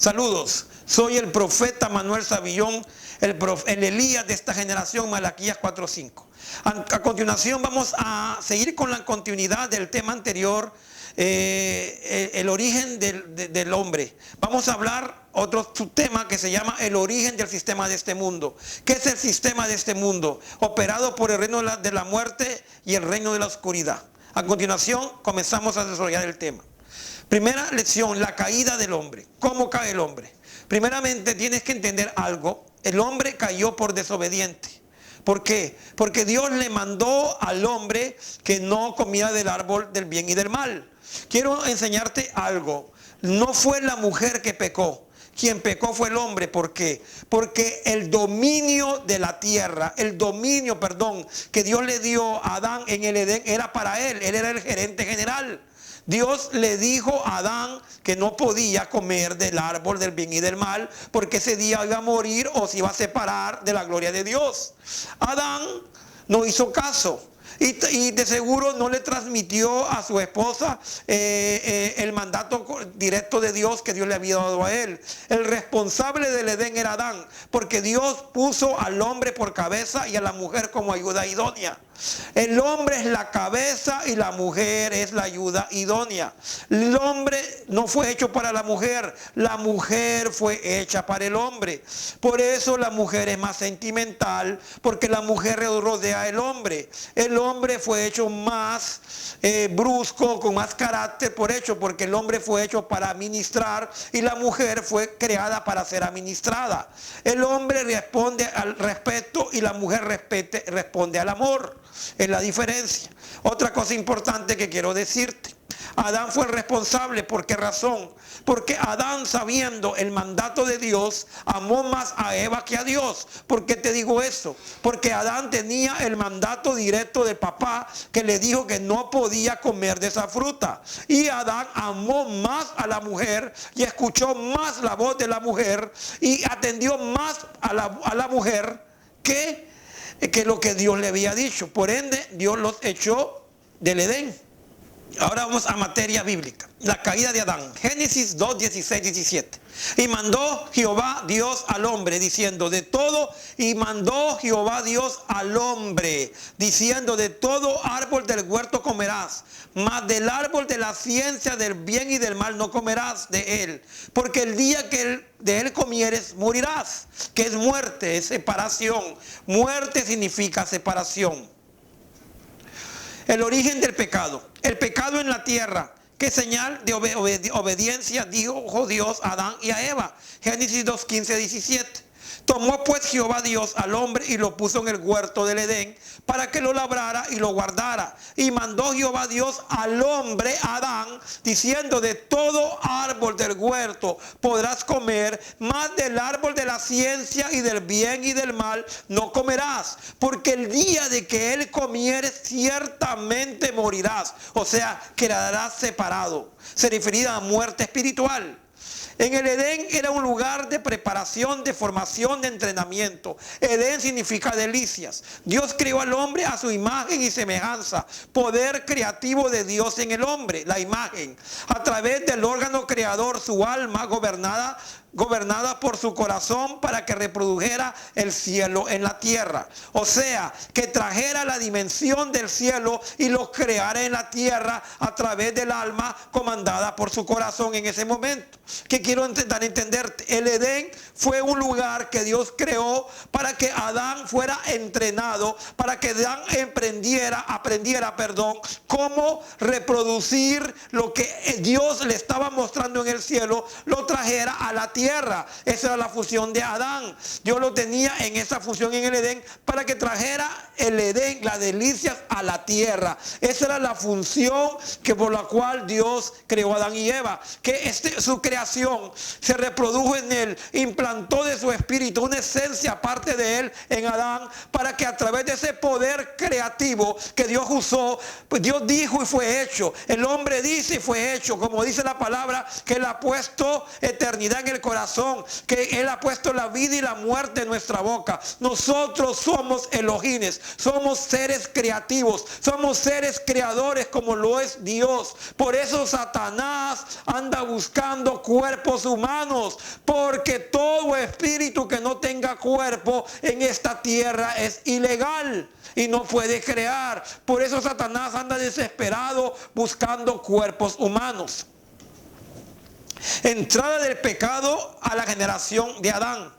Saludos, soy el profeta Manuel Savillón, el Elías de esta generación, Malaquías 4:5. A continuación vamos a seguir con la continuidad del tema anterior, el origen del hombre. Vamos a hablar otro subtema que se llama el origen del sistema de este mundo. ¿Qué es el sistema de este mundo? Operado por el reino de la muerte y el reino de la oscuridad. A continuación comenzamos a desarrollar el tema. Primera lección, la caída del hombre. ¿Cómo cae el hombre? Primeramente tienes que entender algo. El hombre cayó por desobediente. ¿Por qué? Porque Dios le mandó al hombre que no comiera del árbol del bien y del mal. Quiero enseñarte algo. No fue la mujer que pecó. Quien pecó fue el hombre. ¿Por qué? Porque el dominio de la tierra, que Dios le dio a Adán en el Edén era para él. Él era el gerente general. Dios le dijo a Adán que no podía comer del árbol del bien y del mal, porque ese día iba a morir o se iba a separar de la gloria de Dios. Adán no hizo caso. Y de seguro no le transmitió a su esposa el mandato directo de Dios que Dios le había dado a él. El responsable del Edén era Adán, porque Dios puso al hombre por cabeza y a la mujer como ayuda idónea. El hombre es la cabeza y la mujer es la ayuda idónea. El hombre no fue hecho para la mujer fue hecha para el hombre. Por eso la mujer es más sentimental, porque la mujer rodea al hombre. El hombre fue hecho más brusco, con más carácter, porque el hombre fue hecho para administrar y la mujer fue creada para ser administrada. El hombre responde al respeto y la mujer responde al amor. Es la diferencia. Otra cosa importante que quiero decirte. Adán fue el responsable. ¿Por qué razón? Porque Adán, sabiendo el mandato de Dios, amó más a Eva que a Dios. ¿Por qué te digo eso? Porque Adán tenía el mandato directo del papá que le dijo que no podía comer de esa fruta. Y Adán amó más a la mujer y escuchó más la voz de la mujer y atendió más a la mujer que lo que Dios le había dicho. Por ende, Dios los echó del Edén. Ahora vamos a materia bíblica. La caída de Adán. Génesis 2, 16, 17. Y mandó Jehová Dios al hombre diciendo mandó Jehová Dios al hombre diciendo: de todo árbol del huerto comerás, mas del árbol de la ciencia del bien y del mal no comerás de él, porque el día que de él comieres morirás. Que es muerte, es separación. Muerte significa separación. El origen del pecado. El pecado en la tierra. ¿Qué señal de obediencia dijo Dios a Adán y a Eva? Génesis 2, 15, 17. Tomó pues Jehová Dios al hombre y lo puso en el huerto del Edén para que lo labrara y lo guardara. Y mandó Jehová Dios al hombre, Adán, diciendo: de todo árbol del huerto podrás comer, mas del árbol de la ciencia y del bien y del mal no comerás, porque el día de que él comieres ciertamente morirás. O sea, quedarás separado. Se refería a muerte espiritual. En el Edén era un lugar de preparación, de formación, de entrenamiento. Edén significa delicias. Dios creó al hombre a su imagen y semejanza. Poder creativo de Dios en el hombre, la imagen. A través del órgano creador, su alma gobernada por su corazón para que reprodujera el cielo en la tierra. O sea, que trajera la dimensión del cielo y lo creara en la tierra a través del alma comandada por su corazón en ese momento. ¿Qué quiero entenderte? El Edén fue un lugar que Dios creó para que Adán fuera entrenado, para que Adán aprendiera cómo reproducir lo que Dios le estaba mostrando en el cielo, lo trajera a la tierra. Esa era la función de Adán. Dios lo tenía en esa función en el Edén para que trajera el Edén, las delicias, a la tierra. Esa era la función por la cual Dios creó a Adán y Eva. Que su creación se reprodujo en él, implantó de su espíritu una esencia aparte de él en Adán, para que a través de ese poder creativo que Dios usó, pues Dios dijo y fue hecho. El hombre dice y fue hecho, como dice la palabra, que él ha puesto eternidad en el corazón, que él ha puesto la vida y la muerte en nuestra boca. Nosotros somos Elohines, somos seres creativos, somos seres creadores como lo es Dios. Por eso Satanás anda buscando cuerpos humanos, porque todo espíritu que no tenga cuerpo en esta tierra es ilegal y no puede crear. Por eso Satanás anda desesperado buscando cuerpos humanos. Entrada del pecado a la generación de Adán.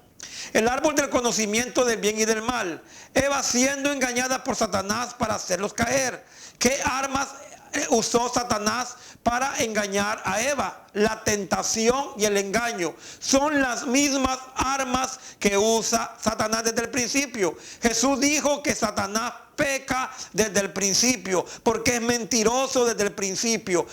El árbol del conocimiento del bien y del mal. Eva siendo engañada por Satanás para hacerlos caer. ¿Qué armas usó Satanás para engañar a Eva? La tentación y el engaño son las mismas armas que usa Satanás desde el principio. Jesús dijo que Satanás peca desde el principio, porque es mentiroso desde el principio.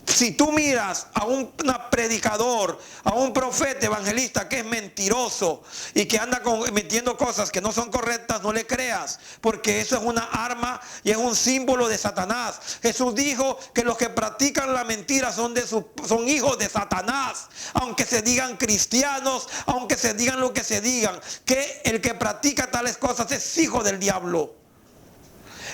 Si tú miras a un predicador, a un profeta evangelista que es mentiroso y que anda metiendo cosas que no son correctas, no le creas, porque eso es una arma y es un símbolo de Satanás. Jesús dijo que los que practican la mentira son hijos de Satanás, aunque se digan cristianos, aunque se digan lo que se digan, que el que practica tales cosas es hijo del diablo.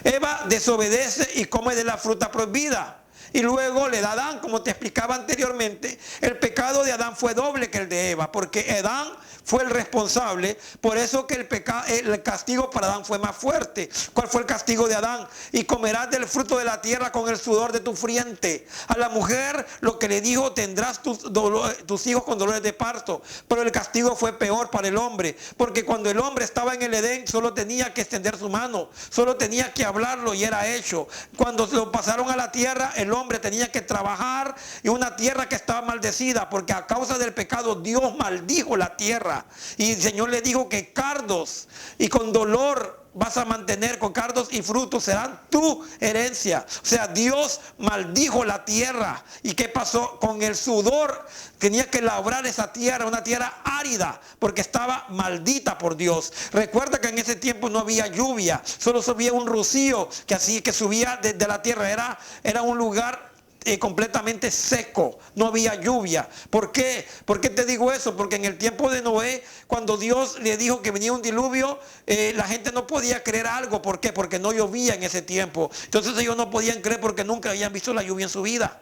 Eva desobedece y come de la fruta prohibida. Y luego le da a Adán, como te explicaba anteriormente, el pecado de Adán fue doble que el de Eva, porque Adán fue el responsable, por eso que el castigo para Adán fue más fuerte. ¿Cuál fue el castigo de Adán? Y comerás del fruto de la tierra con el sudor de tu frente. A la mujer lo que le dijo, tendrás tus hijos con dolores de parto, pero el castigo fue peor para el hombre, porque cuando el hombre estaba en el Edén solo tenía que extender su mano, solo tenía que hablarlo y era hecho. Cuando lo pasaron a la tierra, el hombre tenía que trabajar y una tierra que estaba maldecida, porque a causa del pecado Dios maldijo la tierra. Y el Señor le dijo que cardos y con dolor vas a mantener, con cardos y frutos serán tu herencia. O sea, Dios maldijo la tierra. ¿Y qué pasó? Con el sudor tenía que labrar esa tierra, una tierra árida, porque estaba maldita por Dios. Recuerda que en ese tiempo no había lluvia, solo subía un rocío que subía desde la tierra. Era un lugar completamente seco, no había lluvia. ¿Por qué? ¿Por qué te digo eso? Porque en el tiempo de Noé, cuando Dios le dijo que venía un diluvio, la gente no podía creer algo. ¿Por qué? Porque no llovía en ese tiempo. Entonces ellos no podían creer porque nunca habían visto la lluvia en su vida.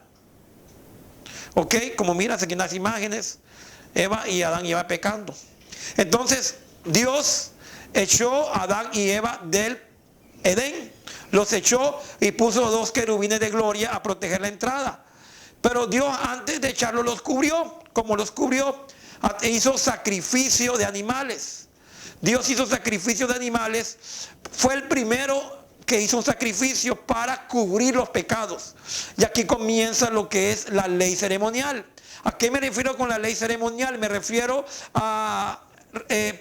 Ok, como miras aquí en las imágenes, Eva y Adán iban pecando. Entonces Dios echó a Adán y Eva del Edén, los echó y puso 2 querubines de gloria a proteger la entrada. Pero Dios, antes de echarlos, los cubrió. Como los cubrió, hizo sacrificio de animales. Dios hizo sacrificio de animales. Fue el primero que hizo un sacrificio para cubrir los pecados. Y aquí comienza lo que es la ley ceremonial. ¿A qué me refiero con la ley ceremonial? Me refiero a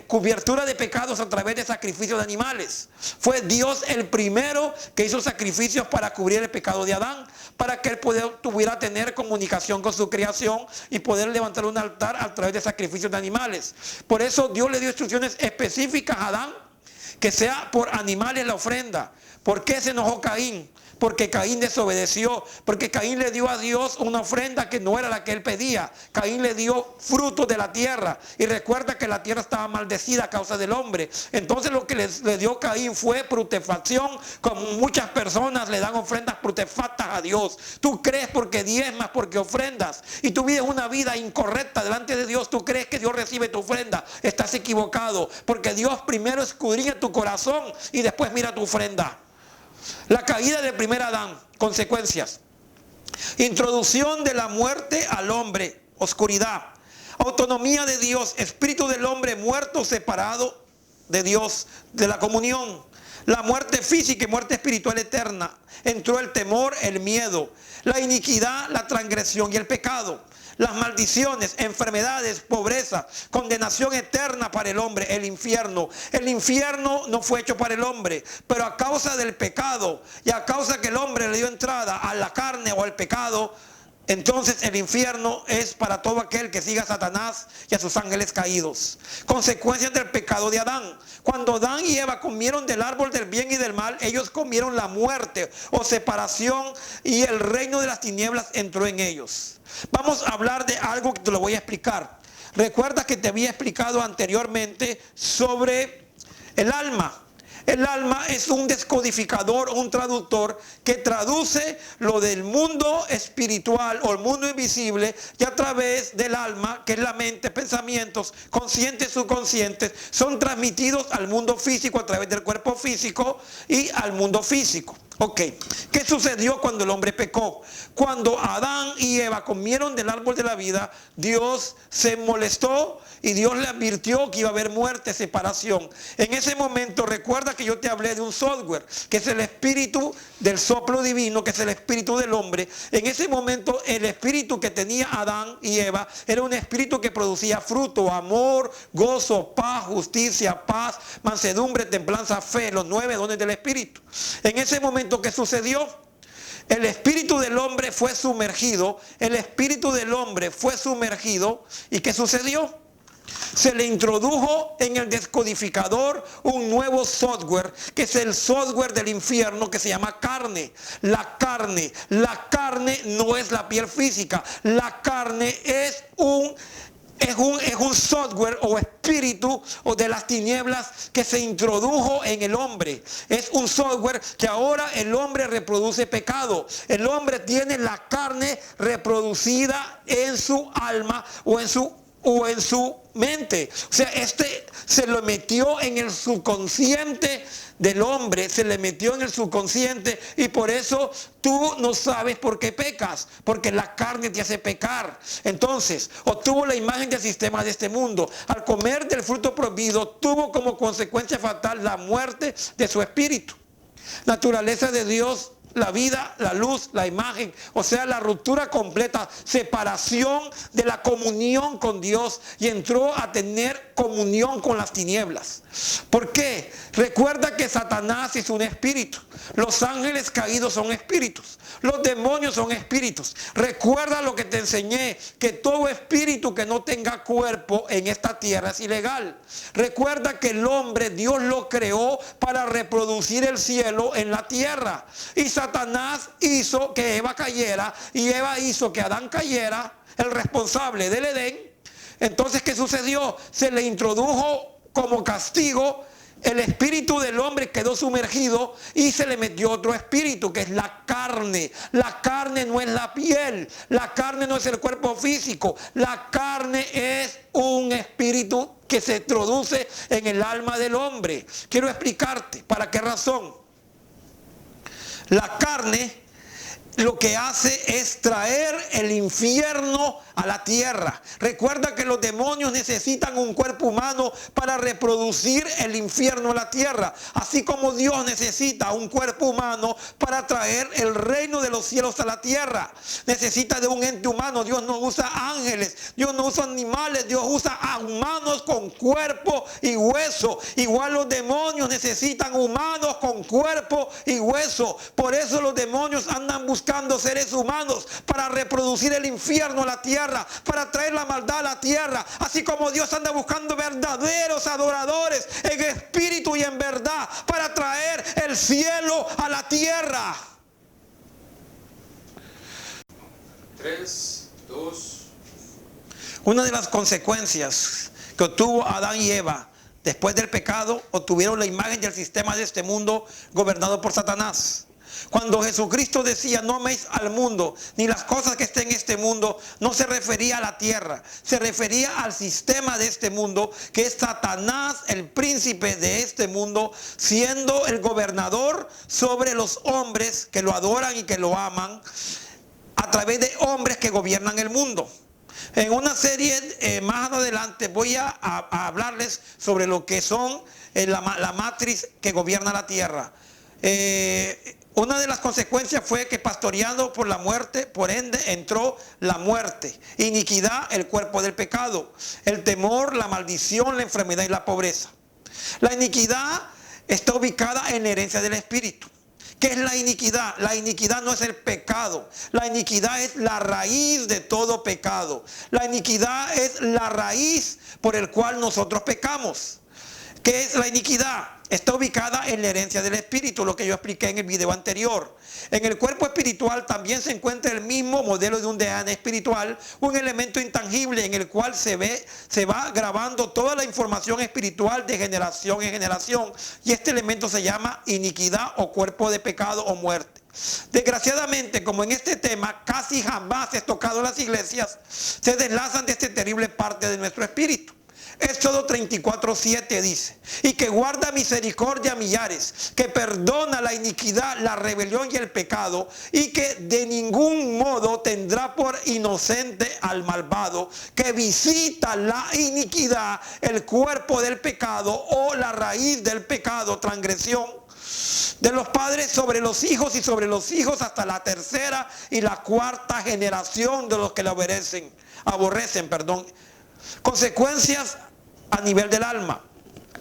cobertura de pecados a través de sacrificios de animales. Fue Dios el primero que hizo sacrificios para cubrir el pecado de Adán, para que él pudiera tener comunicación con su creación y poder levantar un altar a través de sacrificios de animales. Por eso Dios le dio instrucciones específicas a Adán, que sea por animales la ofrenda. ¿Por qué se enojó Caín? Porque Caín desobedeció, porque Caín le dio a Dios una ofrenda que no era la que él pedía. Caín le dio frutos de la tierra, y recuerda que la tierra estaba maldecida a causa del hombre. Entonces lo que le dio Caín fue prutefacción, como muchas personas le dan ofrendas prutefactas a Dios. Tú crees porque diezmas, porque ofrendas, y tú vives una vida incorrecta delante de Dios. Tú crees que Dios recibe tu ofrenda. Estás equivocado, porque Dios primero escudriña tu corazón y después mira tu ofrenda. La caída del primer Adán, consecuencias. Introducción de la muerte al hombre, oscuridad. Autonomía de Dios, espíritu del hombre muerto, separado de Dios, de la comunión. La muerte física y muerte espiritual eterna. Entró el temor, el miedo, la iniquidad, la transgresión y el pecado. Las maldiciones, enfermedades, pobreza, condenación eterna para el hombre, el infierno. El infierno no fue hecho para el hombre, pero a causa del pecado y a causa que el hombre le dio entrada a la carne o al pecado, entonces el infierno es para todo aquel que siga a Satanás y a sus ángeles caídos. Consecuencias del pecado de Adán. Cuando Adán y Eva comieron del árbol del bien y del mal, ellos comieron la muerte o separación, y el reino de las tinieblas entró en ellos. Vamos a hablar de algo que te lo voy a explicar. Recuerda que te había explicado anteriormente sobre el alma. El alma es un descodificador, un traductor que traduce lo del mundo espiritual o el mundo invisible, y a través del alma, que es la mente, pensamientos conscientes, subconscientes, son transmitidos al mundo físico a través del cuerpo físico y al mundo físico. Ok, ¿qué sucedió cuando el hombre pecó? Cuando Adán y Eva comieron del árbol de la vida, Dios se molestó y Dios le advirtió que iba a haber muerte, separación. En ese momento, recuerda que yo te hablé de un software, que es el espíritu del soplo divino, que es el espíritu del hombre. En ese momento, el espíritu que tenía Adán y Eva era un espíritu que producía fruto, amor, gozo, paz, justicia, paz, mansedumbre, templanza, fe, los 9 dones del espíritu. En ese momento, ¿qué sucedió? El espíritu del hombre fue sumergido. El espíritu del hombre fue sumergido. ¿Y qué sucedió? Se le introdujo en el descodificador un nuevo software, que es el software del infierno, que se llama carne. La carne no es la piel física. La carne es un software o espíritu o de las tinieblas que se introdujo en el hombre. Es un software que ahora el hombre reproduce pecado. El hombre tiene la carne reproducida en su alma o en su mente. O sea, se lo metió en el subconsciente del hombre, se le metió en el subconsciente, y por eso tú no sabes por qué pecas, porque la carne te hace pecar. Entonces, obtuvo la imagen del sistema de este mundo. Al comer del fruto prohibido, tuvo como consecuencia fatal la muerte de su espíritu. Naturaleza de Dios, la vida, la luz, la imagen, o sea, la ruptura completa, separación de la comunión con Dios, y entró a tener comunión con las tinieblas. ¿Por qué? Recuerda que Satanás es un espíritu. Los ángeles caídos son espíritus. Los demonios son espíritus. Recuerda lo que te enseñé, que todo espíritu que no tenga cuerpo en esta tierra es ilegal. Recuerda que el hombre, Dios lo creó para reproducir el cielo en la tierra. Y Satanás hizo que Eva cayera, y Eva hizo que Adán cayera, el responsable del Edén. Entonces, ¿qué sucedió? Se le introdujo como castigo. El espíritu del hombre quedó sumergido y se le metió otro espíritu, que es la carne. La carne no es la piel, la carne no es el cuerpo físico, la carne es un espíritu que se introduce en el alma del hombre. Quiero explicarte para qué razón. La carne lo que hace es traer el infierno a la tierra. Recuerda que los demonios necesitan un cuerpo humano para reproducir el infierno a la tierra, así como Dios necesita un cuerpo humano para traer el reino de los cielos a la tierra. Necesita de un ente humano. Dios no usa ángeles, Dios no usa animales, Dios usa a humanos con cuerpo y hueso. Igual los demonios necesitan humanos con cuerpo y hueso. Por eso los demonios andan buscando seres humanos para reproducir el infierno a la tierra, para traer la maldad a la tierra, así como Dios anda buscando verdaderos adoradores en espíritu y en verdad para traer el cielo a la tierra. 3, 2. Una de las consecuencias que obtuvo Adán y Eva después del pecado, obtuvieron la imagen del sistema de este mundo gobernado por Satanás. Cuando Jesucristo decía no améis al mundo ni las cosas que estén en este mundo, no se refería a la tierra, se refería al sistema de este mundo, que es Satanás, el príncipe de este mundo, siendo el gobernador sobre los hombres que lo adoran y que lo aman, a través de hombres que gobiernan el mundo. En una serie más adelante voy a hablarles sobre lo que son la matriz que gobierna la tierra. Una de las consecuencias fue que, pastoreado por la muerte, por ende entró la muerte, iniquidad, el cuerpo del pecado, el temor, la maldición, la enfermedad y la pobreza. La iniquidad está ubicada en la herencia del espíritu. ¿Qué es la iniquidad? La iniquidad no es el pecado. La iniquidad es la raíz de todo pecado. La iniquidad es la raíz por el cual nosotros pecamos. ¿Qué es la iniquidad? Está ubicada en la herencia del espíritu, lo que yo expliqué en el video anterior. En el cuerpo espiritual también se encuentra el mismo modelo de un ADN espiritual, un elemento intangible en el cual se va grabando toda la información espiritual de generación en generación. Y este elemento se llama iniquidad o cuerpo de pecado o muerte. Desgraciadamente, como en este tema casi jamás es tocado en las iglesias, se deslazan de esta terrible parte de nuestro espíritu. Éxodo 34:7 dice: y que guarda misericordia a millares, que perdona la iniquidad, la rebelión y el pecado, y que de ningún modo tendrá por inocente al malvado, que visita la iniquidad, el cuerpo del pecado o la raíz del pecado, transgresión de los padres sobre los hijos y sobre los hijos hasta la tercera y la cuarta generación de los que la aborrecen. Consecuencias a nivel del alma.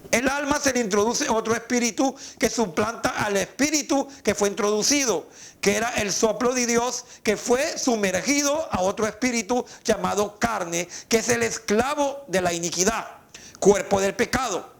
El alma se le introduce otro espíritu que suplanta al espíritu que fue introducido, que era el soplo de Dios, que fue sumergido a otro espíritu llamado carne, que es el esclavo de la iniquidad, cuerpo del pecado.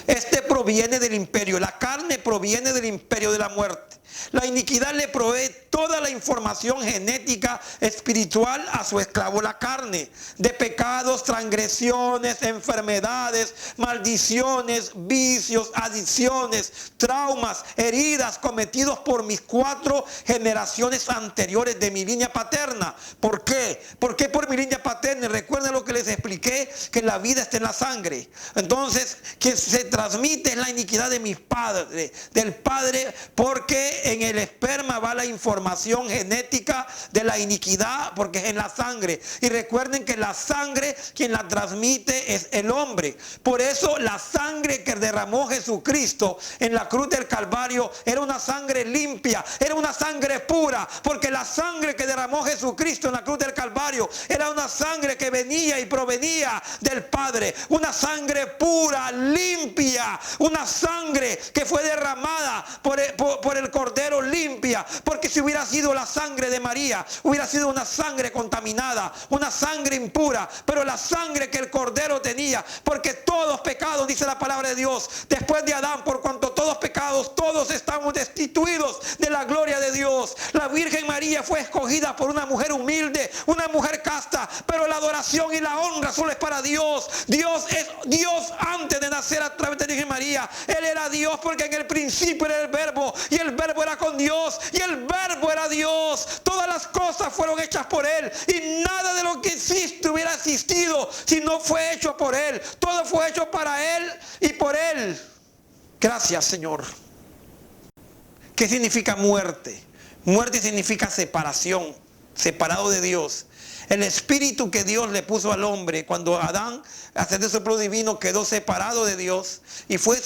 Este proviene del imperio, la carne proviene del imperio de la muerte. La iniquidad le provee toda la información genética espiritual a su esclavo la carne, de pecados, transgresiones, enfermedades, maldiciones, vicios, adicciones, traumas, heridas cometidos por mis 4 generaciones anteriores de mi línea paterna. ¿Por qué? ¿Por qué por mi línea paterna? Recuerden lo que les expliqué, que la vida está en la sangre. Entonces, que se transmite es la iniquidad de mis padres, del padre, porque en el esperma va la información genética de la iniquidad, porque es en la sangre. Y recuerden que la sangre, quien la transmite es el hombre. Por eso la sangre que derramó Jesucristo en la cruz del Calvario era una sangre limpia, era una sangre pura, porque la sangre que derramó Jesucristo en la cruz del Calvario era una sangre que venía y provenía del Padre, una sangre pura, limpia, una sangre que fue derramada por el Cordero, limpia, porque si hubiera sido la sangre de María, hubiera sido una sangre contaminada, una sangre impura, pero la sangre que el Cordero tenía, porque todos pecados, dice la palabra de Dios, después de Adán, por cuanto todos pecados, todos estamos destituidos de la gloria de Dios. La Virgen María fue escogida por una mujer humilde, una mujer casta, pero la adoración y la honra solo es para Dios. Dios es Dios antes de nacer a través de la Virgen María. Él era Dios porque en el principio era el verbo, y el verbo era con Dios, y el verbo era Dios. Todas las cosas fueron hechas por Él, y nada de lo que existe hubiera existido si no fue hecho por Él. Todo fue hecho para Él y por Él. Gracias, Señor. ¿Qué significa muerte? Muerte significa separación, separado de Dios. El espíritu que Dios le puso al hombre cuando Adán, a hacer de soplo divino, quedó separado de Dios y fue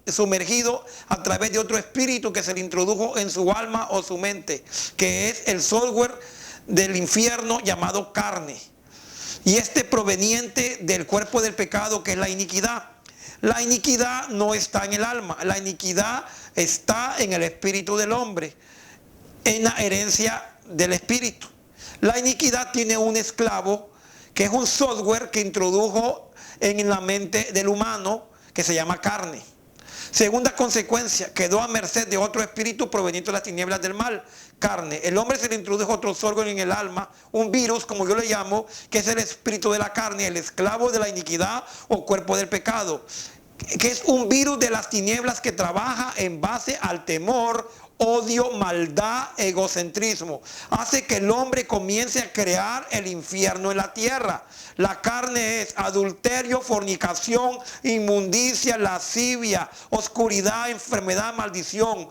sumergido a través de otro espíritu que se le introdujo en su alma o su mente, que es el software del infierno llamado carne. Y este proveniente del cuerpo del pecado, que es la iniquidad. La iniquidad no está en el alma, la iniquidad está en el espíritu del hombre, en la herencia del espíritu. La iniquidad tiene un esclavo que es un software que introdujo en la mente del humano, que se llama carne. Segunda consecuencia, quedó a merced de otro espíritu proveniente de las tinieblas del mal, carne. El hombre se le introdujo otro software en el alma, un virus, como yo le llamo, que es el espíritu de la carne, el esclavo de la iniquidad o cuerpo del pecado, que es un virus de las tinieblas que trabaja en base al temor, odio, maldad, egocentrismo. Hace que el hombre comience a crear el infierno en la tierra. La carne es adulterio, fornicación, inmundicia, lascivia, oscuridad, enfermedad, maldición.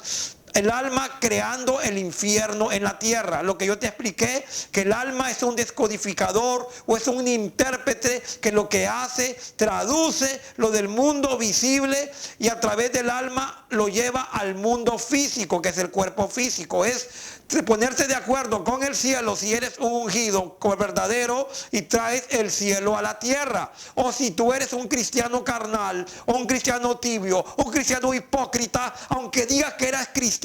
El alma creando el infierno en la tierra. Lo que yo te expliqué, que el alma es un descodificador o es un intérprete que lo que hace, traduce lo del mundo visible y a través del alma lo lleva al mundo físico, que es el cuerpo físico. Es ponerse de acuerdo con el cielo si eres un ungido como verdadero y traes el cielo a la tierra, o si tú eres un cristiano carnal o un cristiano tibio, un cristiano hipócrita, aunque digas que eras cristiano.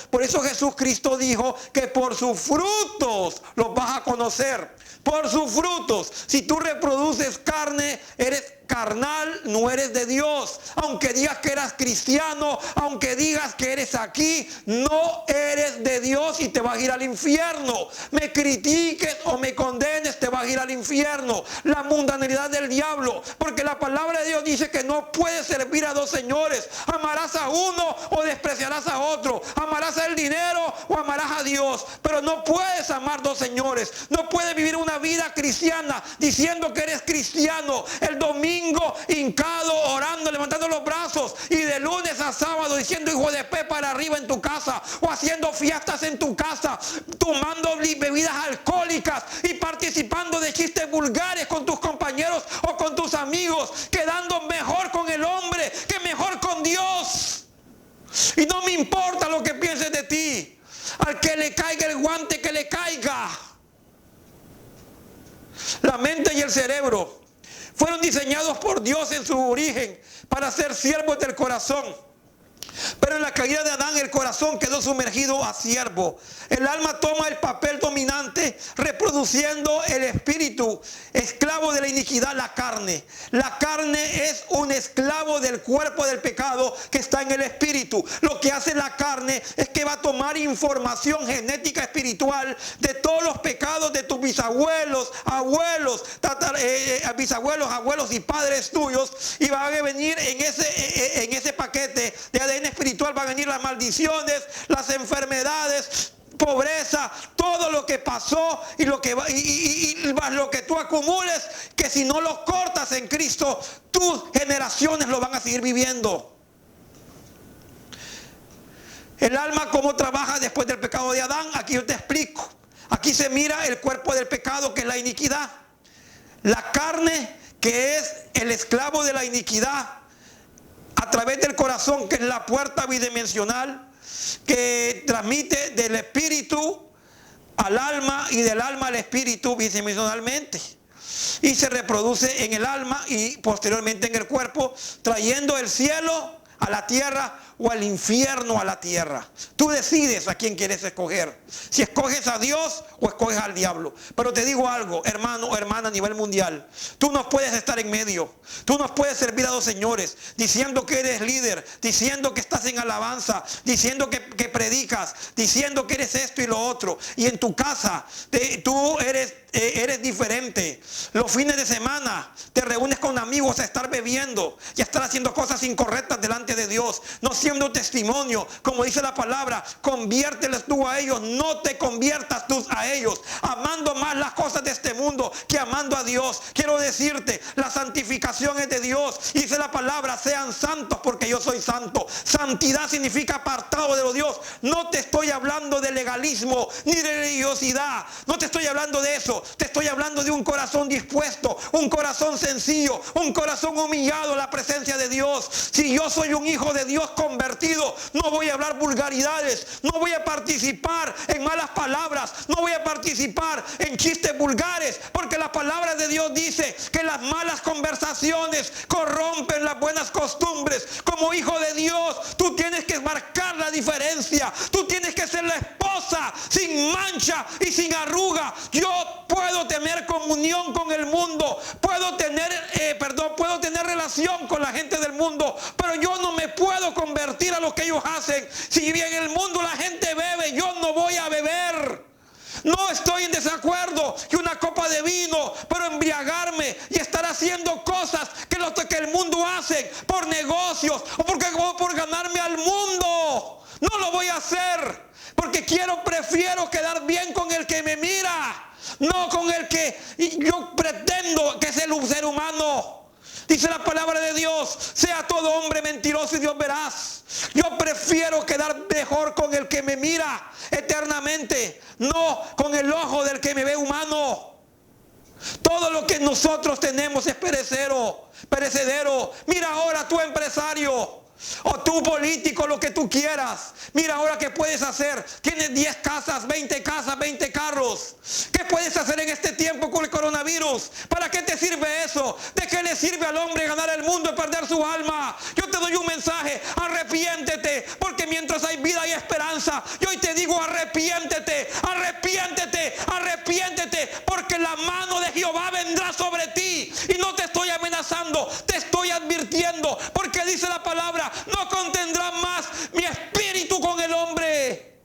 Por eso Jesucristo dijo que por sus frutos los vas a conocer. Por sus frutos. Si tú reproduces carne, eres carnal, no eres de Dios. Aunque digas que eres cristiano, aunque digas que eres aquí, no eres de Dios y te vas a ir al infierno. Me critiques o me condenes, te vas a ir al infierno. La mundanalidad del diablo, porque la palabra de Dios dice que no puedes servir a dos señores. Amarás a uno o despreciarás a otro. Amarás el dinero o amarás a Dios. Pero no puedes amar dos señores. No puedes vivir una vida cristiana diciendo que eres cristiano el domingo hincado, orando, levantando los brazos, y de lunes a sábado diciendo hijo de P para arriba en tu casa, o haciendo fiestas en tu casa, tomando bebidas alcohólicas y participando de chistes vulgares con tus compañeros o con tus amigos, quedando mejor con el hombre que mejor con Dios. Y no me importa lo que pienses de ti. Al que le caiga el guante, que le caiga. La mente y el cerebro fueron diseñados por Dios en su origen para ser siervos del corazón. Pero en la caída de Adán el corazón quedó sumergido a siervo. El alma toma el papel dominante, reproduciendo el espíritu, esclavo de la iniquidad, la carne. La carne es un esclavo del cuerpo del pecado que está en el espíritu. Lo que hace la carne es que va a tomar información genética espiritual de todos los pecados de tus bisabuelos, abuelos, bisabuelos, abuelos y padres tuyos, y va a venir en ese paquete de ADN espiritual, van a venir las maldiciones, las enfermedades, pobreza, todo lo que pasó y lo que lo que tú acumules, que si no lo cortas en Cristo, tus generaciones lo van a seguir viviendo. El alma, ¿cómo trabaja después del pecado de Adán? Aquí yo te explico. Aquí se mira el cuerpo del pecado, que es la iniquidad. La carne, que es el esclavo de la iniquidad, a través del corazón, que es la puerta bidimensional que transmite del espíritu al alma y del alma al espíritu bidimensionalmente, y se reproduce en el alma y posteriormente en el cuerpo, trayendo el cielo a la tierra o al infierno a la tierra. Tú decides a quién quieres escoger, si escoges a Dios o escoges al diablo. Pero te digo algo, hermano o hermana, a nivel mundial, tú no puedes estar en medio. Tú no puedes servir a dos señores, diciendo que eres líder, diciendo que estás en alabanza, diciendo que predicas, diciendo que eres esto y lo otro, y en tu casa tú eres diferente. Los fines de semana te reúnes con amigos a estar bebiendo y a estar haciendo cosas incorrectas delante de Dios, no siendo testimonio. Como dice la palabra, conviérteles tú a ellos, no te conviertas tú a ellos, amando más las cosas de este mundo que amando a Dios. Quiero decirte, la santificación es de Dios, y dice la palabra, sean santos porque yo soy santo. Santidad significa apartado de los Dios. No te estoy hablando de legalismo ni de religiosidad, no te estoy hablando de eso. Te estoy hablando de un corazón dispuesto, un corazón sencillo, un corazón humillado a la presencia de Dios. Si yo soy un hijo de Dios convertido, no voy a hablar vulgaridades, no voy a participar en malas palabras, no voy a participar en chistes vulgares, porque la palabra de Dios dice que las malas conversaciones corrompen las buenas costumbres. Como hijo de Dios, tú tienes que marcar la diferencia. Tú tienes que ser la esposa sin mancha y sin arruga. Yo puedo tener comunión con el mundo, puedo tener relación con la gente del mundo, pero yo no me puedo convertir a lo que ellos hacen. Si bien en el mundo la gente bebe, yo no voy a beber. No estoy en desacuerdo que una copa de vino, pero embriagarme y estar haciendo cosas que el mundo hace por negocios o por ganarme al mundo, no lo voy a hacer, porque prefiero quedar bien con el que me mira, no con el que yo pretendo que es el ser humano. Dice la palabra de Dios, sea todo hombre mentiroso y Dios veraz. Yo prefiero quedar mejor con el que me mira eternamente, no con el ojo del que me ve humano. Todo lo que nosotros tenemos es perecedero. Mira ahora, tú empresario, o tú político, lo que tú quieras. Mira ahora qué puedes hacer. Tienes 10 casas, 20 carros. ¿Qué puedes hacer en este tiempo con el coronavirus? ¿Para qué te sirve eso? ¿De qué le sirve al hombre ganar el mundo y perder su alma? Yo te doy un mensaje: arrepiéntete, porque mientras hay vida hay esperanza. Y hoy te digo, arrepiéntete, porque la mano de Jehová vendrá sobre ti. Y no te estoy amenazando, palabra, no contendrá más mi espíritu con el hombre.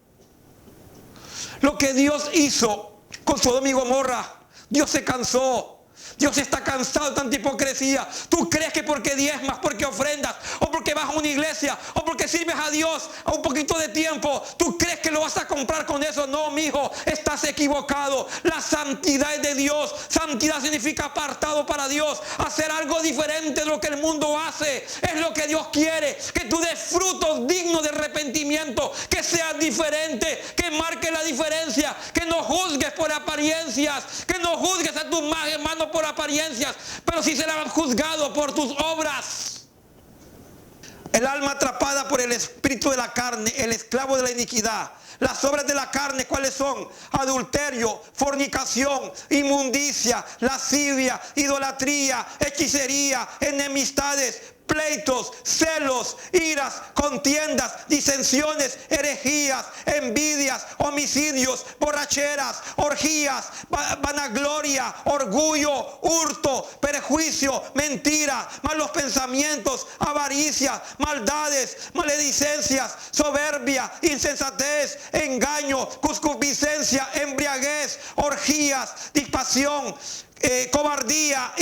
Lo que Dios hizo con Sodoma y Gomorra, Dios se cansó. Dios está cansado de tanta hipocresía. Tú crees que porque diezmas, porque ofrendas, o porque vas a una iglesia, o porque sirves a Dios a un poquito de tiempo, tú crees que lo vas a comprar con eso. No, mijo, estás equivocado. La santidad es de Dios. Santidad significa apartado para Dios. Hacer algo diferente de lo que el mundo hace. Es lo que Dios quiere. Que tú des frutos dignos de arrepentimiento. Que seas diferente. Que marque la diferencia. Que no juzgues por apariencias. Que no juzgues a tus hermanos por apariencias, pero si serán juzgados por tus obras. El alma atrapada por el espíritu de la carne, el esclavo de la iniquidad. Las obras de la carne, ¿cuáles son? Adulterio, fornicación, inmundicia, lascivia, idolatría, hechicería, enemistades, pleitos, celos, iras, contiendas, disensiones, herejías, envidias, homicidios, borracheras, orgías, vanagloria, orgullo, hurto, perjuicio, mentira, malos pensamientos, avaricia, maldades, maledicencias, soberbia, insensatez, engaño, concupiscencia, embriaguez, orgías, dispasión, cobardía,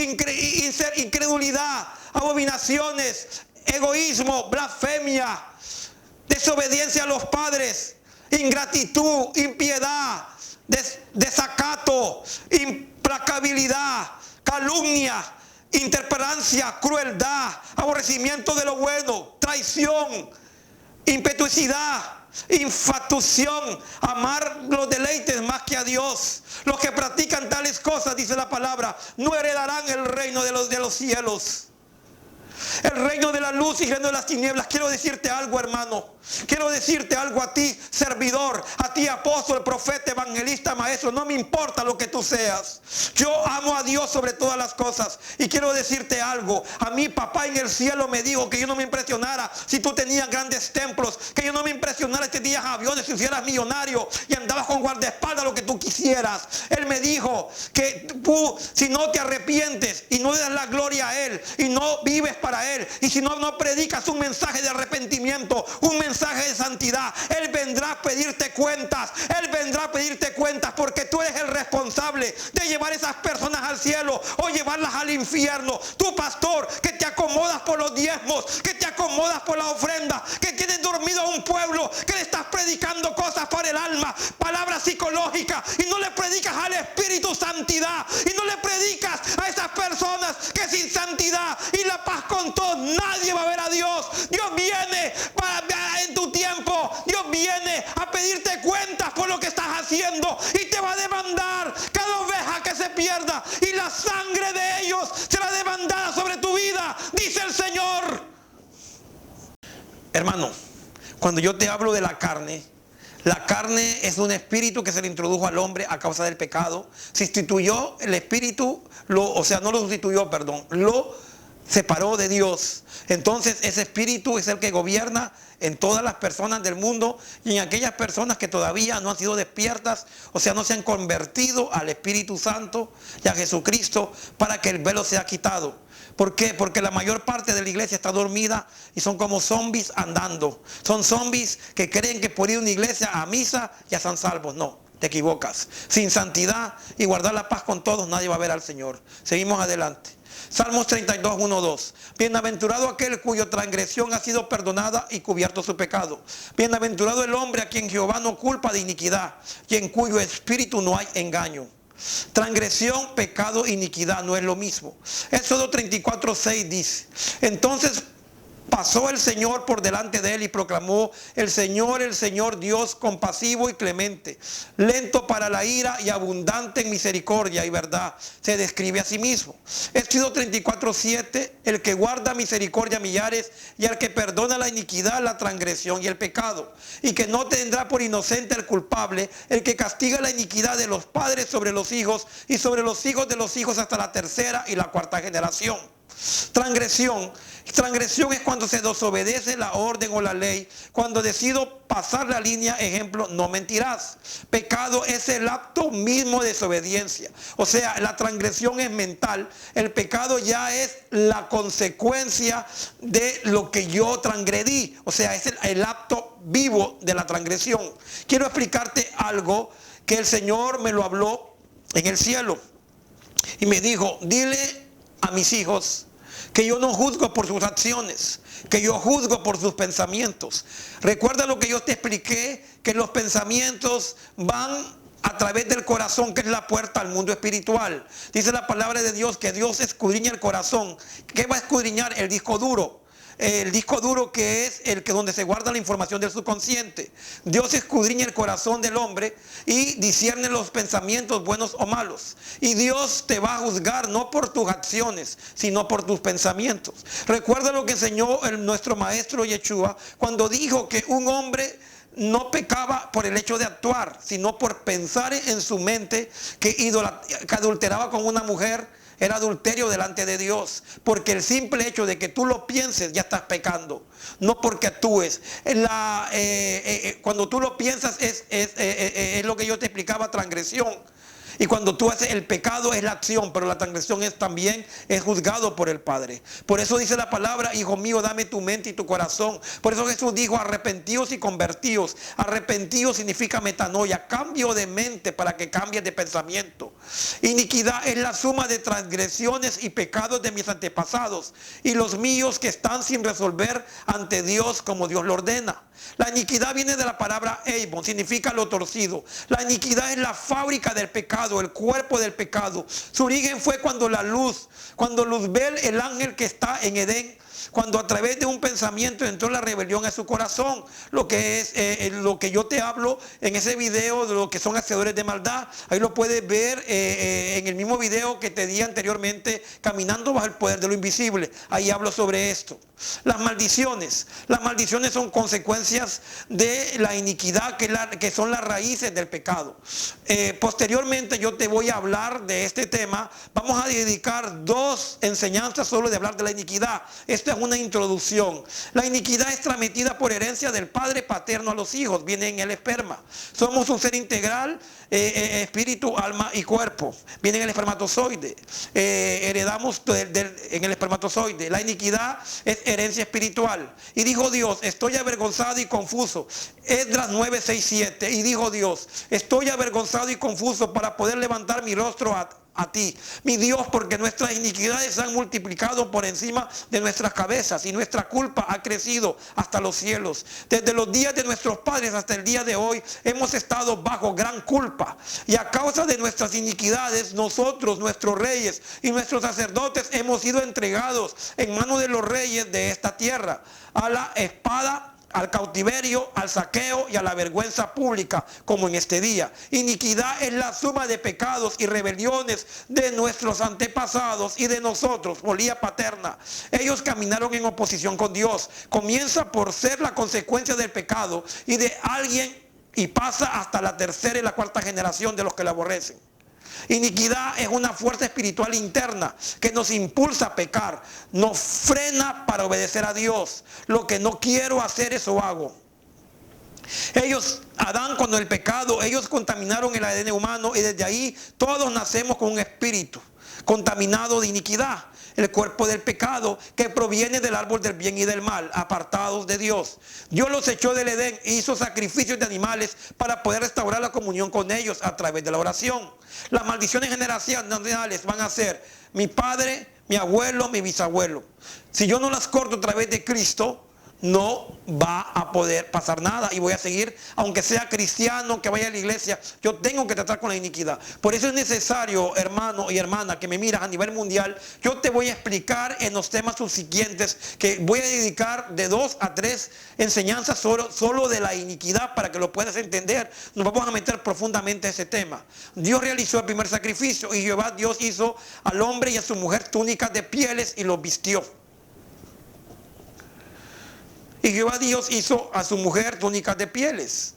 incredulidad, abominaciones, egoísmo, blasfemia, desobediencia a los padres, ingratitud, impiedad, desacato, implacabilidad, calumnia, intemperancia, crueldad, aborrecimiento de lo bueno, traición, impetuosidad, infatuación, amar los deleites más que a Dios. Los que practican tales cosas, dice la palabra, no heredarán el reino de los cielos. El reino de la luz y el reino de las tinieblas. Quiero decirte algo, hermano. Quiero decirte algo a ti, servidor, a ti, apóstol, profeta, evangelista, maestro. No me importa lo que tú seas. Yo amo a Dios sobre todas las cosas. Y quiero decirte algo. A mí, papá en el cielo me dijo que yo no me impresionara si tú tenías grandes templos. Que yo no me impresionara si tenías aviones, si fueras millonario y andabas con guardaespaldas, lo que tú quisieras. Él me dijo que tú, si no te arrepientes y no le das la gloria a Él y no vives para Él, y si no predicas un mensaje de arrepentimiento, un mensaje de santidad, Él vendrá a pedirte cuentas. Él vendrá a pedirte cuentas, porque tú eres el responsable de llevar esas personas al cielo o llevarlas al infierno. Tú, pastor, que te acomodas por los diezmos, que te acomodas por la ofrenda, que tienes dormido a un pueblo, que le estás predicando cosas para el alma, palabras psicológicas, y no le predicas al Espíritu santidad, y no le predicas a esas personas que sin santidad y la paz con todos nadie va a ver a Dios. Dios viene en tu tiempo, Dios viene a pedirte cuentas por lo que estás haciendo, y te va a demandar cada oveja que se pierda, y la sangre de ellos será demandada sobre tu vida, dice el Señor. Hermano, cuando yo te hablo de la carne es un espíritu que se le introdujo al hombre a causa del pecado. Sustituyó el espíritu, no lo sustituyó, perdón, lo separó de Dios. Entonces ese espíritu es el que gobierna en todas las personas del mundo y en aquellas personas que todavía no han sido despiertas, o sea, no se han convertido al Espíritu Santo y a Jesucristo para que el velo sea quitado. ¿Por qué? Porque la mayor parte de la iglesia está dormida y son como zombies andando. Son zombies que creen que por ir a una iglesia, a misa, ya están salvos. No, te equivocas. Sin santidad y guardar la paz con todos, nadie va a ver al Señor. Seguimos adelante. Salmos 32, 1, 2. Bienaventurado aquel cuya transgresión ha sido perdonada y cubierto su pecado. Bienaventurado el hombre a quien Jehová no culpa de iniquidad y en cuyo espíritu no hay engaño. Transgresión, pecado, iniquidad no es lo mismo. Éxodo 34, 6 dice: entonces pasó el Señor por delante de él y proclamó: el Señor Dios compasivo y clemente, lento para la ira y abundante en misericordia y verdad. Se describe a sí mismo. Éxodo 34, 7: el que guarda misericordia a millares y al que perdona la iniquidad, la transgresión y el pecado, y que no tendrá por inocente el culpable, el que castiga la iniquidad de los padres sobre los hijos y sobre los hijos de los hijos hasta la tercera y la cuarta generación. Transgresión. Transgresión es cuando se desobedece la orden o la ley. Cuando decido pasar la línea, ejemplo, no mentirás. Pecado es el acto mismo de desobediencia. O sea, la transgresión es mental. El pecado ya es la consecuencia de lo que yo transgredí. O sea, es el acto vivo de la transgresión. Quiero explicarte algo que el Señor me lo habló en el cielo. Y me dijo, dile a mis hijos que yo no juzgo por sus acciones, que yo juzgo por sus pensamientos. Recuerda lo que yo te expliqué, que los pensamientos van a través del corazón, que es la puerta al mundo espiritual. Dice la palabra de Dios que Dios escudriña el corazón. ¿Qué va a escudriñar? El disco duro. El disco duro, que es el que donde se guarda la información del subconsciente. Dios escudriña el corazón del hombre y discierne los pensamientos buenos o malos. Y Dios te va a juzgar no por tus acciones, sino por tus pensamientos. Recuerda lo que enseñó nuestro maestro Yeshua cuando dijo que un hombre no pecaba por el hecho de actuar, sino por pensar en su mente que adulteraba con una mujer. Era adulterio delante de Dios, porque el simple hecho de que tú lo pienses ya estás pecando, no porque actúes. Cuando tú lo piensas es lo que yo te explicaba, transgresión. Y cuando tú haces el pecado es la acción, pero la transgresión también es juzgado por el Padre. Por eso dice la palabra, hijo mío, dame tu mente y tu corazón. Por eso Jesús dijo, arrepentíos y convertíos. Arrepentidos significa metanoia, cambio de mente para que cambies de pensamiento. Iniquidad es la suma de transgresiones y pecados de mis antepasados y los míos que están sin resolver ante Dios como Dios lo ordena. La iniquidad viene de la palabra eibon, significa lo torcido. La iniquidad es la fábrica del pecado, el cuerpo del pecado. Su origen fue cuando Luzbel, el ángel que está en Edén, cuando a través de un pensamiento entró la rebelión a su corazón. Lo que es lo que yo te hablo en ese video de lo que son hacedores de maldad. Ahí lo puedes ver en el mismo video que te di anteriormente, caminando bajo el poder de lo invisible. Ahí hablo sobre esto. Las maldiciones son consecuencias de la iniquidad, que son las raíces del pecado. Posteriormente yo te voy a hablar de este tema. Vamos a dedicar 2 enseñanzas solo de hablar de la iniquidad. Esto es una introducción. La iniquidad es transmitida por herencia del padre paterno a los hijos, viene en el esperma. Somos un ser integral, espíritu, alma y cuerpo. Viene en el espermatozoide. Heredamos en el espermatozoide. La iniquidad es herencia espiritual. Y dijo Dios, estoy avergonzado y confuso. Esdras 9, 6, 7. Y dijo Dios, estoy avergonzado y confuso para poder levantar mi rostro a ti, mi Dios, porque nuestras iniquidades se han multiplicado por encima de nuestras cabezas y nuestra culpa ha crecido hasta los cielos. Desde los días de nuestros padres hasta el día de hoy hemos estado bajo gran culpa, y a causa de nuestras iniquidades nosotros, nuestros reyes y nuestros sacerdotes hemos sido entregados en manos de los reyes de esta tierra a la espada, al cautiverio, al saqueo y a la vergüenza pública, como en este día. Iniquidad es la suma de pecados y rebeliones de nuestros antepasados y de nosotros, polía paterna. Ellos caminaron en oposición con Dios. Comienza por ser la consecuencia del pecado y de alguien, y pasa hasta la tercera y la cuarta generación de los que la aborrecen. Iniquidad es una fuerza espiritual interna que nos impulsa a pecar, nos frena para obedecer a Dios. Lo que no quiero hacer, eso hago. Adán, cuando el pecado, ellos contaminaron el ADN humano, y desde ahí todos nacemos con un espíritu contaminado de iniquidad, el cuerpo del pecado que proviene del árbol del bien y del mal, apartados de Dios. Dios los echó del Edén e hizo sacrificios de animales para poder restaurar la comunión con ellos a través de la oración. Las maldiciones generacionales van a ser mi padre, mi abuelo, mi bisabuelo. Si yo no las corto a través de Cristo, no va a poder pasar nada, y voy a seguir, aunque sea cristiano, que vaya a la iglesia, yo tengo que tratar con la iniquidad. Por eso es necesario, hermano y hermana que me miras a nivel mundial, yo te voy a explicar en los temas subsiguientes, que voy a dedicar de 2 a 3 enseñanzas solo de la iniquidad, para que lo puedas entender. Nos vamos a meter profundamente a ese tema. Dios realizó el primer sacrificio, y Jehová Dios hizo al hombre y a su mujer túnicas de pieles y los vistió. Y Jehová Dios hizo a su mujer túnicas de pieles.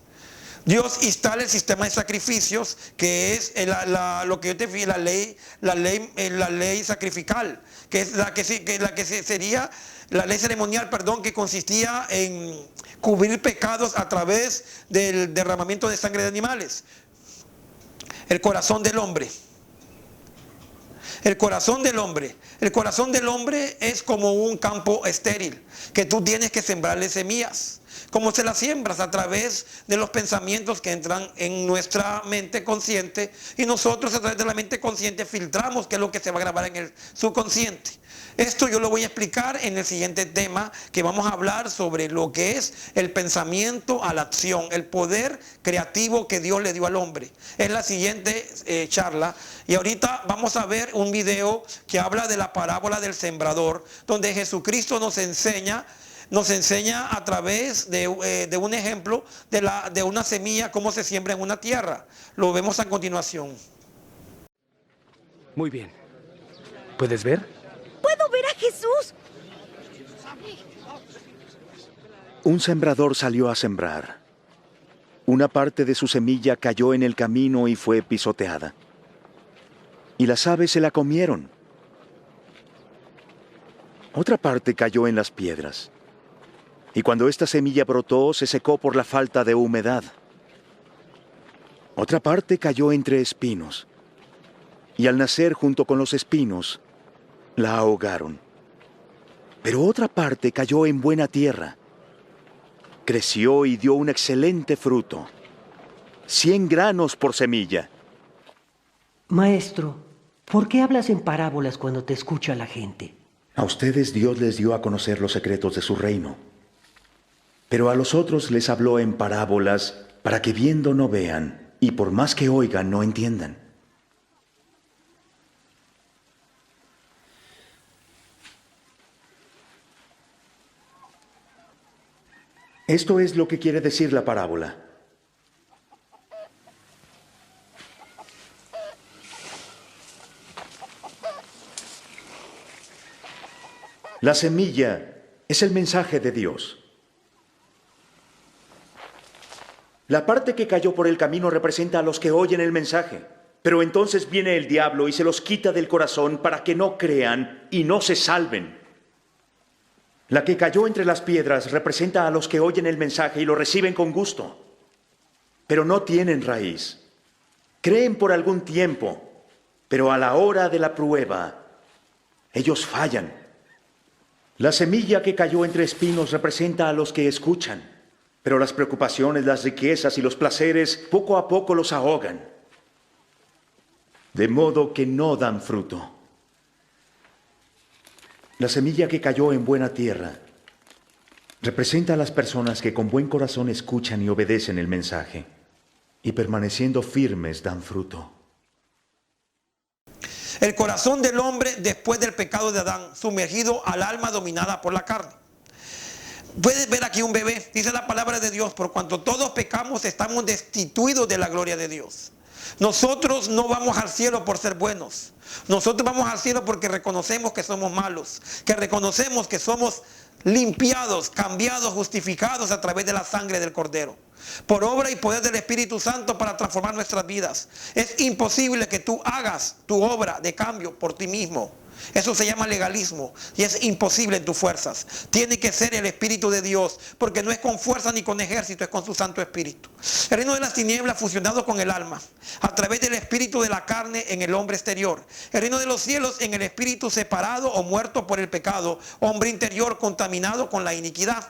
Dios instala el sistema de sacrificios, que es lo que yo te fui, la ley sacrificial, que es sería la ley ceremonial, perdón, que consistía en cubrir pecados a través del derramamiento de sangre de animales. El corazón del hombre. El corazón del hombre. El corazón del hombre es como un campo estéril, que tú tienes que sembrarle semillas. ¿Cómo se las siembras? A través de los pensamientos que entran en nuestra mente consciente, y nosotros a través de la mente consciente filtramos qué es lo que se va a grabar en el subconsciente. Esto yo lo voy a explicar en el siguiente tema, que vamos a hablar sobre lo que es el pensamiento a la acción, el poder creativo que Dios le dio al hombre. Es la siguiente charla, y ahorita vamos a ver un video que habla de la parábola del sembrador, donde Jesucristo nos enseña a través de un ejemplo de una semilla, cómo se siembra en una tierra. Lo vemos a continuación. Muy bien. ¿Puedes ver? ¡Puedo ver a Jesús! Un sembrador salió a sembrar. Una parte de su semilla cayó en el camino y fue pisoteada. Y las aves se la comieron. Otra parte cayó en las piedras. Y cuando esta semilla brotó, se secó por la falta de humedad. Otra parte cayó entre espinos. Y al nacer junto con los espinos, la ahogaron. Pero otra parte cayó en buena tierra. Creció y dio un excelente fruto. 100 granos por semilla. Maestro, ¿por qué hablas en parábolas cuando te escucha la gente? A ustedes Dios les dio a conocer los secretos de su reino. Pero a los otros les habló en parábolas para que viendo no vean y por más que oigan no entiendan. Esto es lo que quiere decir la parábola. La semilla es el mensaje de Dios. La parte que cayó por el camino representa a los que oyen el mensaje, pero entonces viene el diablo y se los quita del corazón para que no crean y no se salven. La que cayó entre las piedras representa a los que oyen el mensaje y lo reciben con gusto, pero no tienen raíz. Creen por algún tiempo, pero a la hora de la prueba, ellos fallan. La semilla que cayó entre espinos representa a los que escuchan, pero las preocupaciones, las riquezas y los placeres poco a poco los ahogan, de modo que no dan fruto. La semilla que cayó en buena tierra representa a las personas que con buen corazón escuchan y obedecen el mensaje, y permaneciendo firmes dan fruto. El corazón del hombre después del pecado de Adán, sumergido al alma dominada por la carne. Puedes ver aquí un bebé, dice la palabra de Dios: por cuanto todos pecamos, estamos destituidos de la gloria de Dios. Nosotros no vamos al cielo por ser buenos. Nosotros vamos al cielo porque reconocemos que somos malos, que reconocemos que somos limpiados, cambiados, justificados a través de la sangre del Cordero, por obra y poder del Espíritu Santo para transformar nuestras vidas. Es imposible que tú hagas tu obra de cambio por ti mismo. Eso se llama legalismo y es imposible en tus fuerzas. Tiene que ser el Espíritu de Dios, porque no es con fuerza ni con ejército, es con su Santo Espíritu. El reino de las tinieblas fusionado con el alma, a través del espíritu de la carne en el hombre exterior. El reino de los cielos en el espíritu separado o muerto por el pecado, hombre interior contaminado con la iniquidad.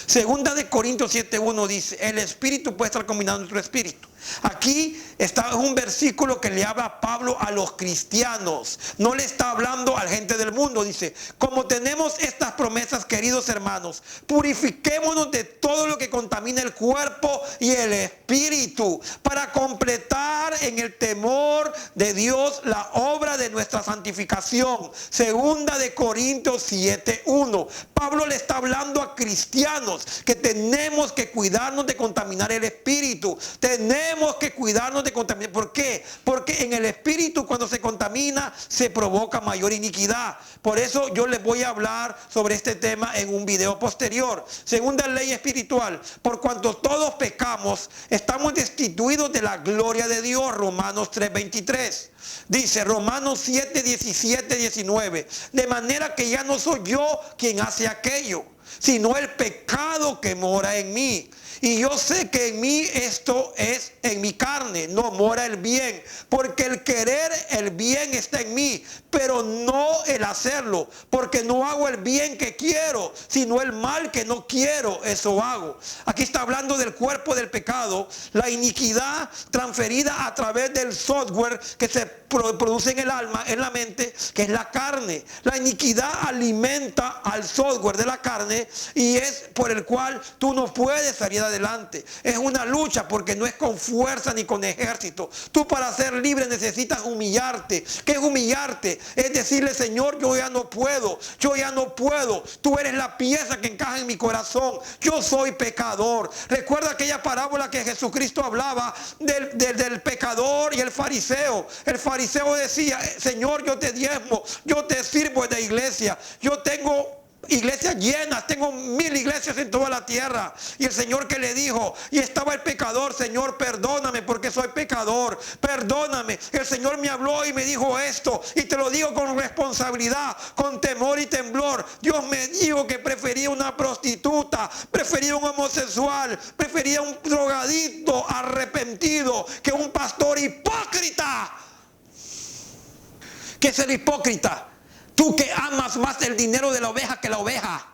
Segunda de Corintios 7:1 dice: el espíritu puede estar combinado en nuestro espíritu. Aquí está un versículo que le habla a Pablo a los cristianos, no le está hablando a la gente del mundo. Dice: como tenemos estas promesas, queridos hermanos, purifiquémonos de todo lo que contamina el cuerpo y el espíritu, para completar en el temor de Dios la obra de nuestra santificación. Segunda de Corintios 7:1. Pablo le está hablando a cristianos que tenemos que cuidarnos de contaminar el espíritu. Tenemos tenemos que cuidarnos de contaminar. ¿Por qué? Porque en el espíritu, cuando se contamina, se provoca mayor iniquidad. Por eso yo les voy a hablar sobre este tema en un video posterior. Segunda ley espiritual: por cuanto todos pecamos, estamos destituidos de la gloria de Dios. Romanos 3:23. Dice Romanos 7:17-19. De manera que ya no soy yo quien hace aquello, sino el pecado que mora en mí. Y yo sé que en mí, esto es en mi carne, no mora el bien. Porque el querer el bien está en mí, pero no el hacerlo. Porque no hago el bien que quiero, sino el mal que no quiero, eso hago. Aquí está hablando del cuerpo del pecado, la iniquidad transferida a través del software que se produce en el alma, en la mente, que es la carne. La iniquidad alimenta al software de la carne y es por el cual tú no puedes salir adelante. Es una lucha porque no es con fuerza ni con ejército. Tú, para ser libre, necesitas humillarte. ¿Qué es humillarte? Es decirle: Señor, yo ya no puedo, yo ya no puedo. Tú eres la pieza que encaja en mi corazón. Yo soy pecador. Recuerda aquella parábola que Jesucristo hablaba del pecador y el fariseo. El fariseo decía: Señor, yo te diezmo, yo te sirvo en la iglesia, yo tengo iglesias llenas, tengo 1000 iglesias en toda la tierra. Y el Señor, que le dijo, y estaba el pecador: Señor, perdóname porque soy pecador, perdóname. El Señor me habló y me dijo esto, y te lo digo con responsabilidad, con temor y temblor. Dios me dijo que prefería una prostituta, prefería un homosexual, prefería un drogadicto arrepentido que un pastor hipócrita. ¿Qué es el hipócrita? Tú que amas más el dinero de la oveja que la oveja.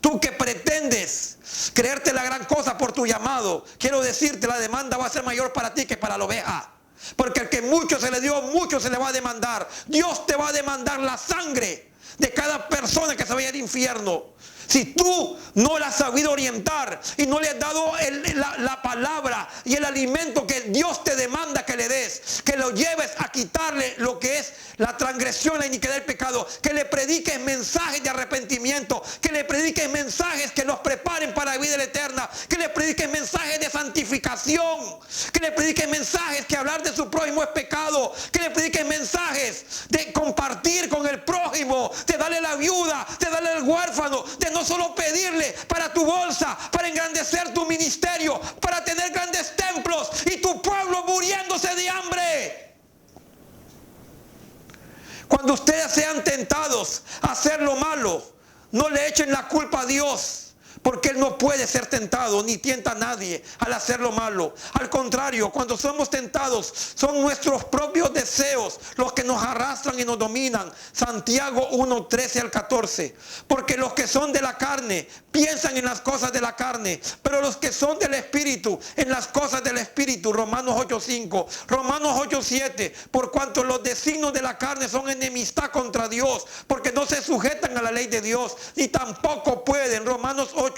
Tú que pretendes creerte la gran cosa por tu llamado. Quiero decirte, la demanda va a ser mayor para ti que para la oveja. Porque el que mucho se le dio, mucho se le va a demandar. Dios te va a demandar la sangre de cada persona que se vaya al infierno. Si tú no la has sabido orientar y no le has dado la palabra y el alimento que Dios te demanda que le des, que lo lleves a quitarle lo que es la transgresión, la iniquidad del pecado, que le prediques mensajes de arrepentimiento, que le prediques mensajes que los preparen para la vida eterna, que le prediques mensajes de santificación, que le prediques mensajes que hablar de su prójimo es pecado, que le prediques mensajes de compartir con el prójimo, de darle la viuda, de darle al huérfano, de no solo pedirle para tu bolsa, para engrandecer tu ministerio, para tener grandes templos y tu pueblo muriéndose de hambre. Cuando ustedes sean tentados a hacer lo malo, no le echen la culpa a Dios, porque Él no puede ser tentado, ni tienta a nadie al hacer lo malo. Al contrario, cuando somos tentados, son nuestros propios deseos los que nos arrastran y nos dominan. Santiago 1:13-14. Porque los que son de la carne piensan en las cosas de la carne, pero los que son del Espíritu, en las cosas del Espíritu. Romanos 8:5. Romanos 8:7. Por cuanto los designios de la carne son enemistad contra Dios, porque no se sujetan a la ley de Dios, ni tampoco pueden. Romanos 8:8.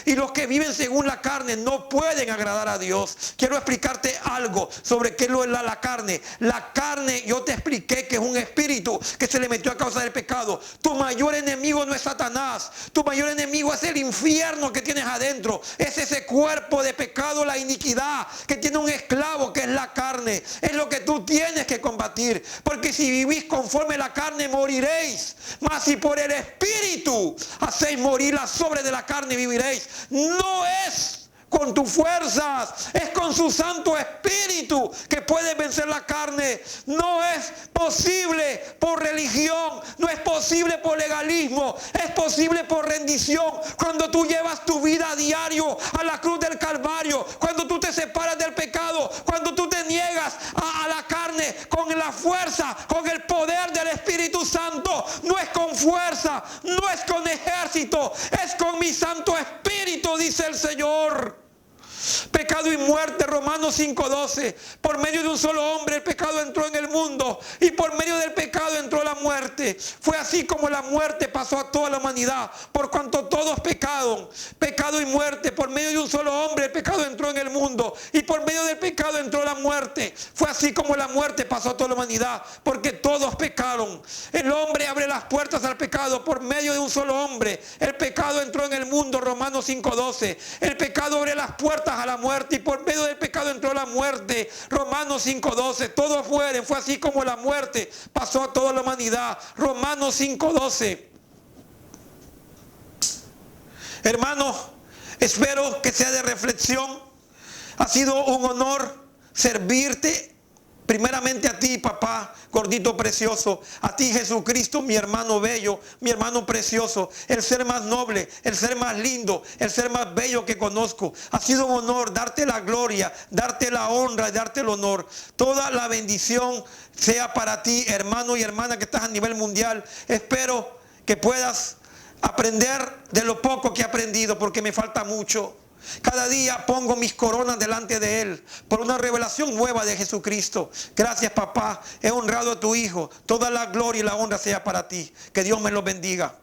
Y los que viven según la carne no pueden agradar a Dios. Quiero explicarte algo sobre qué es la carne. La carne, yo te expliqué que es un espíritu que se le metió a causa del pecado. Tu mayor enemigo no es Satanás. Tu mayor enemigo es el infierno que tienes adentro. Es ese cuerpo de pecado, la iniquidad, que tiene un esclavo que es la carne. Es lo que tú tienes que combatir. Porque si vivís conforme la carne, moriréis. Mas si por el Espíritu hacéis morir las obras de la carne, viviréis. No es con tus fuerzas, es con su Santo Espíritu que puedes vencer la carne. No es posible por religión, no es posible por legalismo, es posible por rendición. Cuando tú llevas tu vida a diario a la cruz del Calvario, cuando tú te separas del pecado, cuando tú te niegas a la carne con la fuerza, con el poder del Espíritu Santo, no es con fuerza, no es con ejército, es con mi Santo Espíritu, dice el Señor. Pecado y muerte, Romanos 5:12. Por medio de un solo hombre el pecado entró en el mundo, y por medio del pecado entró la la muerte. Fue así como la muerte pasó a toda la humanidad, por cuanto todos pecaron. Pecado y muerte, por medio de un solo hombre el pecado entró en el mundo, y por medio del pecado entró la muerte. Fue así como la muerte pasó a toda la humanidad, porque todos pecaron. El hombre abre las puertas al pecado por medio de un solo hombre. El pecado entró en el mundo, Romanos 5:12. El pecado abre las puertas a la muerte, y por medio del pecado entró la muerte, Romanos 5:12. Todos mueren. Fue así como la muerte pasó a toda la humanidad, Romanos 5:12. Hermanos, espero que sea de reflexión. Ha sido un honor servirte, primeramente a ti, papá gordito precioso, a ti, Jesucristo, mi hermano bello, mi hermano precioso, el ser más noble, el ser más lindo, el ser más bello que conozco. Ha sido un honor darte la gloria, darte la honra y darte el honor. Toda la bendición sea para ti, hermano y hermana que estás a nivel mundial. Espero que puedas aprender de lo poco que he aprendido, porque me falta mucho. Cada día pongo mis coronas delante de Él por una revelación nueva de Jesucristo. Gracias, papá. He honrado a tu Hijo. Toda la gloria y la honra sea para ti. Que Dios me lo bendiga.